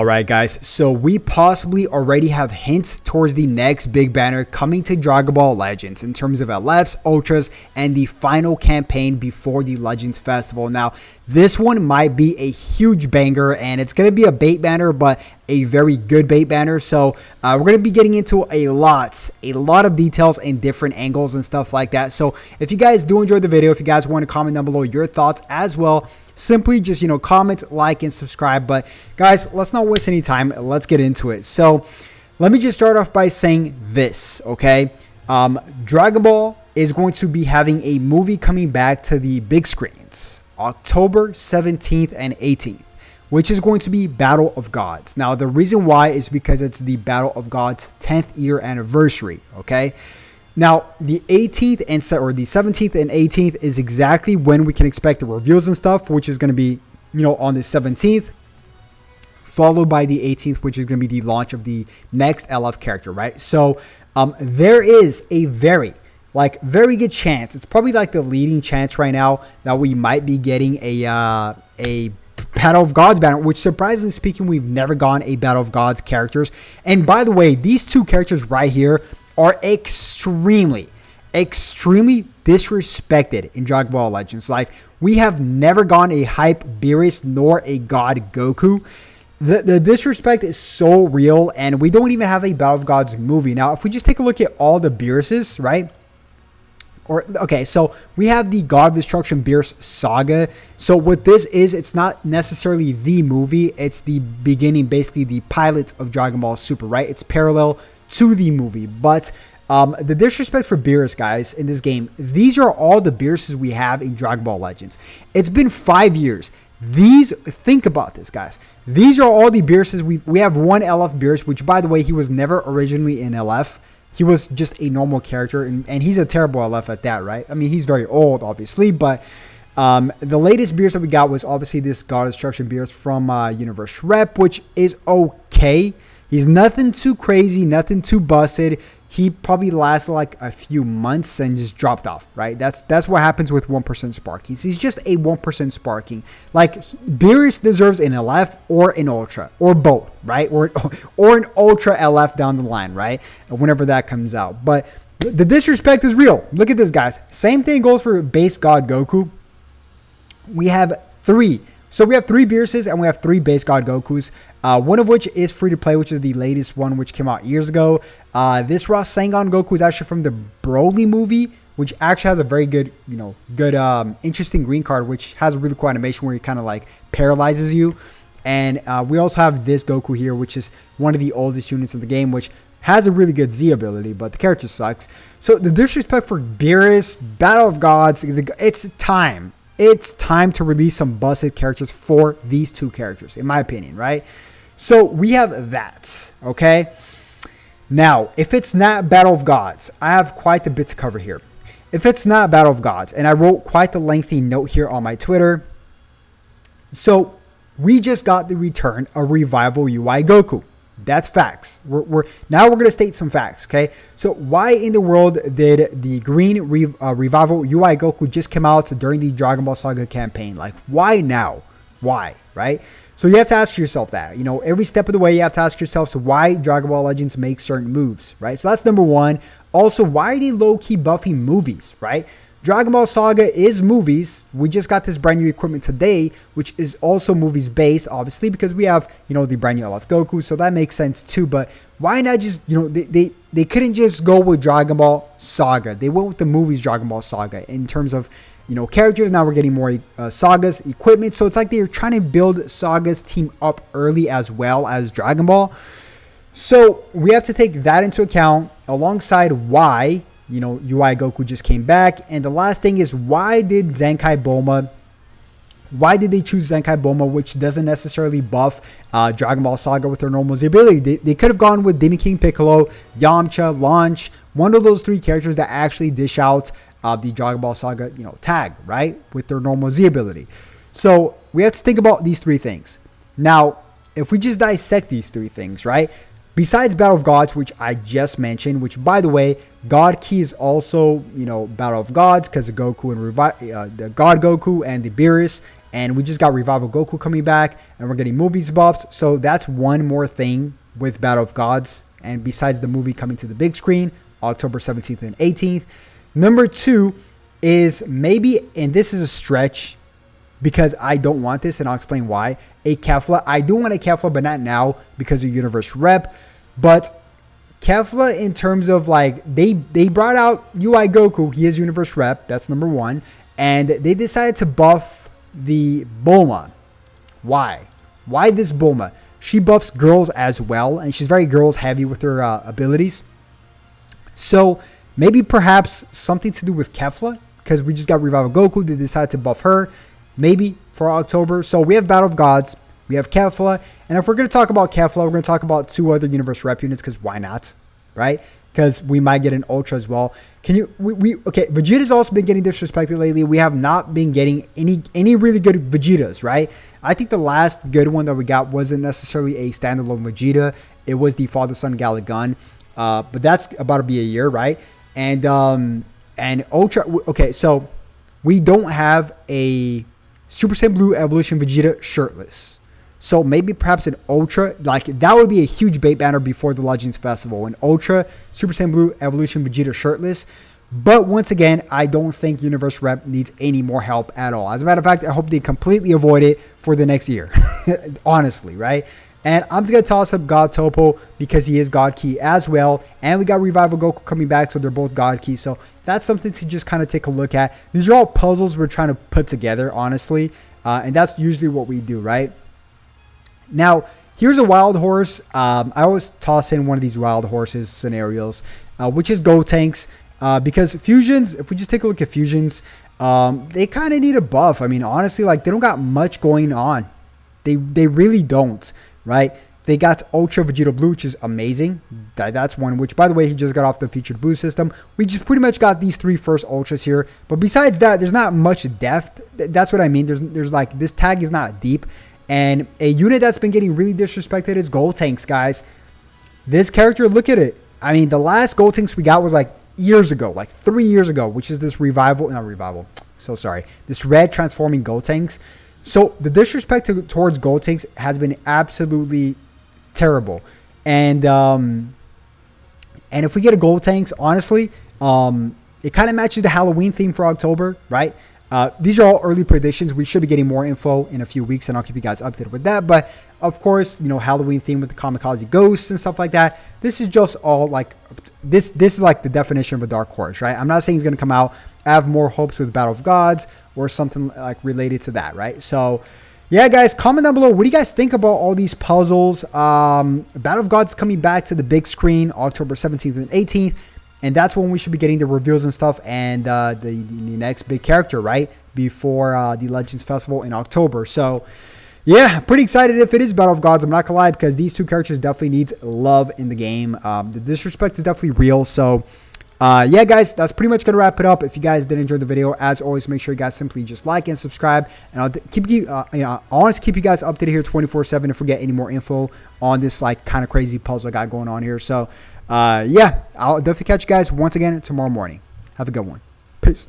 Alright guys, so we possibly already have hints towards the next big banner coming to Dragon Ball Legends in terms of LFs, Ultras, and the final campaign before the Legends Festival. Now, this one might be a huge banger, and it's going to be a bait banner, but a very good bait banner. So we're going to be getting into a lot of details and different angles and stuff like that. So if you guys do enjoy the video, if you guys want to comment down below your thoughts as well, simply just, comment, like, and subscribe. But guys, let's not waste any time. Let's get into it. So let me just start off by saying this, okay? Dragon Ball is going to be having a movie coming back to the big screens October 17th and 18th, which is going to be Battle of Gods. Now, the reason why is because it's the Battle of Gods 10th year anniversary, okay? Now, the 18th or the 17th and 18th is exactly when we can expect the reveals and stuff, which is going to be, on the 17th, followed by the 18th, which is going to be the launch of the next LF character, right? So, there is a very good chance. It's probably like the leading chance right now that we might be getting a Battle of Gods banner, which surprisingly speaking, we've never gotten a Battle of Gods characters. And by the way, these two characters right here are extremely disrespected in Dragon Ball Legends. Like, we have never gotten a hype Beerus nor a God Goku. The disrespect is so real, and we don't even have a Battle of Gods movie. Now, if we just take a look at all the Beeruses, right? Okay, so we have the God of Destruction Beerus saga. So what this is, it's not necessarily the movie. It's the beginning, basically the pilot of Dragon Ball Super, right? It's parallel to the movie. But the disrespect for Beerus, guys, in this game, these are all the Beeruses we have in Dragon Ball Legends. It's been 5 years. Think about this, guys. These are all the Beeruses. We have one LF Beerus, which, by the way, he was never originally in LF. He was just a normal character, and he's a terrible LF at that, right? I mean, he's very old, obviously, but the latest Beerus that we got was obviously this God of Destruction Beerus from Universe Rep, which is okay. He's nothing too crazy, nothing too busted. He probably lasted like a few months and just dropped off, right? That's what happens with 1% Sparkies. He's just a 1% Sparking. Like, Beerus deserves an LF or an Ultra, or both, right? Or an Ultra LF down the line, right? Whenever that comes out. But the disrespect is real. Look at this, guys. Same thing goes for base God Goku. We have three. So we have three Beeruses and we have three base God Gokus. One of which is free to play, which is the latest one, which came out years ago. This Raw Sengon Goku is actually from the Broly movie, which actually has a very good, interesting green card, which has a really cool animation where he kind of like paralyzes you. And we also have this Goku here, which is one of the oldest units in the game, which has a really good Z ability, but the character sucks. So the disrespect for Beerus, Battle of Gods, it's time. It's time to release some busted characters for these two characters, in my opinion, right? So we have that, okay? Now, if it's not Battle of Gods, I have quite a bit to cover here. If it's not Battle of Gods, and I wrote quite the lengthy note here on my Twitter. So we just got the return of Revival UI Goku. That's facts. Now we're going to state some facts, okay? So why in the world did the Green Revival UI Goku just come out during the Dragon Ball Saga campaign? Like, why now? Why, right? So you have to ask yourself that. Every step of the way you have to ask yourself, so why Dragon Ball Legends make certain moves, right? So that's number one. Also, why are they low-key buffing movies, right? Dragon Ball Saga is movies. We just got this brand new equipment today, which is also movies based, obviously, because we have, the brand new LF Goku, so that makes sense too. But why not just, they couldn't just go with Dragon Ball Saga. They went with the movies Dragon Ball Saga in terms of, characters. Now we're getting more Saga's equipment. So it's like they're trying to build Saga's team up early as well as Dragon Ball. So we have to take that into account alongside why UI Goku just came back. And the last thing is, why did they choose Zenkai Bulma, which doesn't necessarily buff Dragon Ball Saga with their normal Z ability? They could have gone with Demon King Piccolo, Yamcha, Launch, one of those three characters that actually dish out the Dragon Ball Saga, tag, right? With their normal Z ability. So we have to think about these three things. Now, if we just dissect these three things, right? Besides Battle of Gods, which I just mentioned, which, by the way, God Key is also, Battle of Gods because the Goku and the God Goku and the Beerus And we just got Revival Goku coming back, and we're getting movies buffs. So that's one more thing with Battle of Gods. And besides the movie coming to the big screen, October 17th and 18th. Number 2 is maybe, and this is a stretch because I don't want this, and I'll explain why, a Kefla. I do want a Kefla, but not now because of Universe Rep. But Kefla, in terms of like, they brought out UI Goku. He is Universe Rep. That's number 1. And they decided to buff the Bulma. Why? Why this Bulma? She buffs girls as well, and she's very girls heavy with her abilities. So maybe perhaps something to do with Kefla, because we just got Revival Goku. They decided to buff her, maybe for October. So we have Battle of Gods, we have Kefla, and if we're going to talk about Kefla, we're going to talk about 2 other Universe Rep units, because why not, right? Because we might get an Ultra as well. Okay, Vegeta's also been getting disrespected lately. We have not been getting any really good Vegetas, right? I think the last good one that we got wasn't necessarily a standalone Vegeta. It was the Father-Son Galagun. But that's about to be a year, right? And Ultra, okay, so we don't have a Super Saiyan Blue Evolution Vegeta shirtless. So maybe perhaps an Ultra, like that would be a huge bait banner before the Legends Festival. An Ultra Super Saiyan Blue Evolution Vegeta shirtless. But once again, I don't think Universe Rep needs any more help at all. As a matter of fact, I hope they completely avoid it for the next year. Honestly, right? And I'm just going to toss up God Topo because he is God Key as well. And we got Revival Goku coming back, so they're both God Key. So that's something to just kind of take a look at. These are all puzzles we're trying to put together, honestly. And that's usually what we do, right? Now, here's a wild horse. I always toss in one of these wild horses scenarios, which is Gotenks. Because fusions, if we just take a look at fusions, they kind of need a buff. I mean, honestly, like they don't got much going on. They really don't, right? They got Ultra Vegeta Blue, which is amazing. That's one, which, by the way, he just got off the featured boost system. We just pretty much got these 3 first Ultras here. But besides that, there's not much depth. That's what I mean. There's like, this tag is not deep. And a unit that's been getting really disrespected is Gotenks, guys. This character, look at it. I mean, the last Gotenks we got was like years ago, like 3 years ago, which is this this red transforming Gotenks. So the disrespect towards Gotenks has been absolutely terrible. And if we get a Gotenks, honestly, it kind of matches the Halloween theme for October, right? These are all early predictions. We should be getting more info in a few weeks, and I'll keep you guys updated with that. But of course, you know, Halloween theme with the kamikaze ghosts and stuff like that. This is just all like this is like the definition of a dark horse, right? I'm not saying he's going to come out. I have more hopes with Battle of Gods or something like related to that, right? So yeah, guys, comment down below. What do you guys think about all these puzzles? Battle of Gods coming back to the big screen October 17th and 18th. And that's when we should be getting the reveals and stuff and the next big character, right? Before the Legends Festival in October. So, yeah, pretty excited if it is Battle of Gods. I'm not going to lie, because these 2 characters definitely need love in the game. The disrespect is definitely real. So, yeah, guys, that's pretty much going to wrap it up. If you guys did enjoy the video, as always, make sure you guys simply just like and subscribe. And I'll honestly keep you guys updated here 24/7 if we get any more info on this, like, kind of crazy puzzle I got going on here. So, yeah, I'll definitely catch you guys once again tomorrow morning. Have a good one. Peace.